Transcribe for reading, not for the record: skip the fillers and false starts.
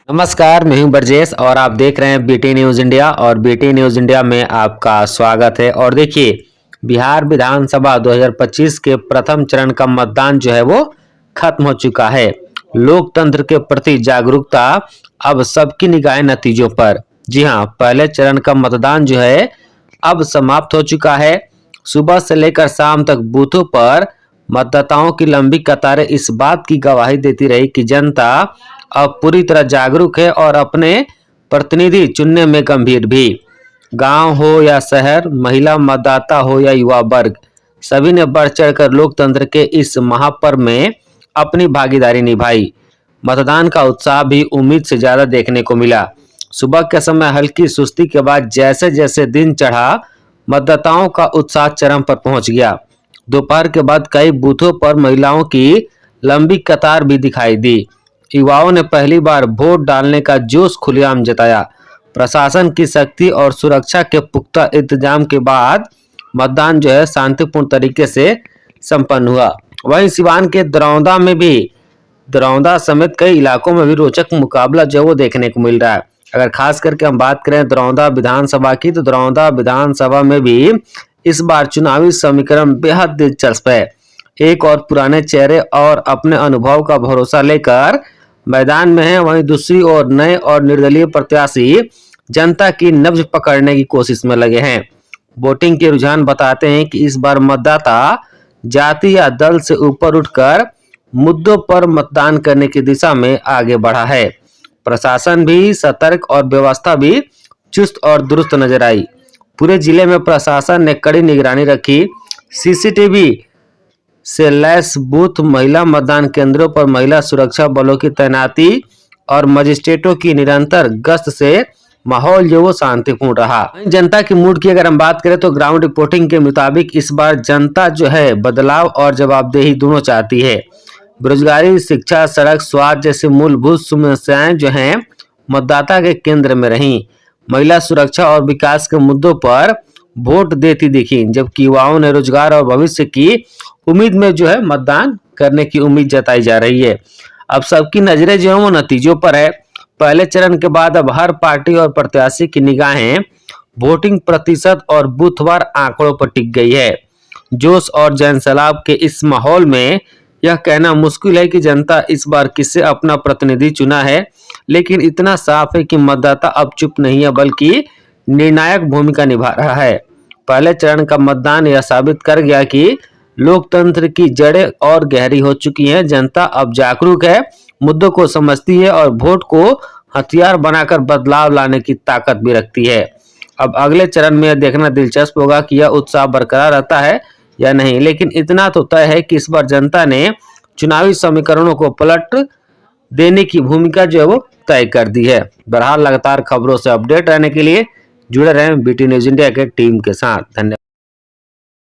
नमस्कार, मैं हूं ब्रजेश और आप देख रहे हैं बीटी न्यूज़ इंडिया और बीटी न्यूज़ इंडिया में आपका स्वागत है। और देखिए, बिहार विधानसभा 2025 के प्रथम चरण का मतदान जो है वो खत्म हो चुका है। लोकतंत्र के प्रति जागरूकता अब सबकी निगाहें नतीजों पर। जी हां, पहले चरण का मतदान जो है अब समाप्त हो चुका है। सुबह से लेकर शाम तक बूथों पर मतदाताओं की लंबी कतारें इस बात की गवाही देती रही कि जनता अब पूरी तरह जागरूक है और अपने प्रतिनिधि चुनने में गंभीर भी। गांव हो या शहर, महिला मतदाता हो या युवा वर्ग, सभी ने बढ़ चढ़कर लोकतंत्र के इस महापर्व में अपनी भागीदारी निभाई। मतदान का उत्साह भी उम्मीद से ज्यादा देखने को मिला। सुबह के समय हल्की सुस्ती के बाद जैसे जैसे दिन चढ़ा, मतदाताओं का उत्साह चरम पर पहुंच गया। दोपहर के बाद कई बूथों पर महिलाओं की लंबी कतार भी दिखाई दी। युवाओं ने पहली बार वोट डालने का जोश खुलेआम जताया। प्रशासन की सख्ती और सुरक्षा के पुख्ता इंतजाम के बाद मतदान जो है शांतिपूर्ण तरीके से संपन्न हुआ। वहीं सिवान के दरौंदा समेत कई इलाकों में भी रोचक मुकाबला जो वो देखने को मिल रहा है। अगर खास करके हम बात करें दरौंदा विधानसभा की, तो दरौंदा विधानसभा में भी इस बार चुनावी समीकरण बेहद दिलचस्प है। एक और पुराने चेहरे और अपने अनुभव का भरोसा लेकर मैदान में है, वहीं दूसरी ओर नए और निर्दलीय प्रत्याशी जनता की नब्ज पकड़ने की कोशिश में लगे हैं। वोटिंग के रुझान बताते हैं कि इस बार मतदाता जाति या दल से ऊपर उठकर मुद्दों पर मतदान करने की दिशा में आगे बढ़ा है। प्रशासन भी सतर्क और व्यवस्था भी चुस्त और दुरुस्त नजर आई। पूरे जिले में प्रशासन ने कड़ी निगरानी रखी। सीसीटीवी से लैस बूथ, महिला मतदान केंद्रों पर महिला सुरक्षा बलों की तैनाती और मजिस्ट्रेटों की निरंतर गश्त से माहौल जो वो शांतिपूर्ण रहा। जनता की मूड की अगर हम बात करें तो ग्राउंड रिपोर्टिंग के मुताबिक इस बार जनता जो है बदलाव और जवाबदेही दोनों चाहती है। बेरोजगारी, शिक्षा, सड़क, स्वास्थ्य जैसी मूलभूत समस्याएं जो हैं मतदाता के केंद्र में रहीं। महिला सुरक्षा और विकास के मुद्दों पर वोट देती दिखी, जबकि युवाओं ने रोजगार और भविष्य की उम्मीद में जो है मतदान करने की उम्मीद जताई जा रही है। अब सबकी नजरें जो है वो नतीजों पर है। पहले चरण के बाद अब हर पार्टी और प्रत्याशी की निगाहें वोटिंग प्रतिशत और बूथवार आंकड़ों पर टिक गई है। जोश और जनसैलाब के इस माहौल में यह कहना मुश्किल है कि जनता इस बार किससे अपना प्रतिनिधि चुना है, लेकिन इतना साफ है कि मतदाता अब चुप नहीं है बल्कि निर्णायक भूमिका निभा रहा है। पहले चरण का मतदान यह साबित कर गया कि लोकतंत्र की जड़ें और गहरी हो चुकी हैं। जनता अब जागरूक है, मुद्दों को समझती है और वोट को हथियार बनाकर बदलाव लाने की ताकत भी रखती है। अब अगले चरण में यह देखना दिलचस्प होगा कि यह उत्साह बरकरार रहता है या नहीं, लेकिन इतना तो तय है कि इस बार जनता ने चुनावी समीकरणों को पलट देने की भूमिका जो है वो तय कर दी है। बहरहाल लगातार खबरों से अपडेट रहने के लिए जुड़े रहें बीटी न्यूज़ इंडिया के टीम के साथ। धन्यवाद।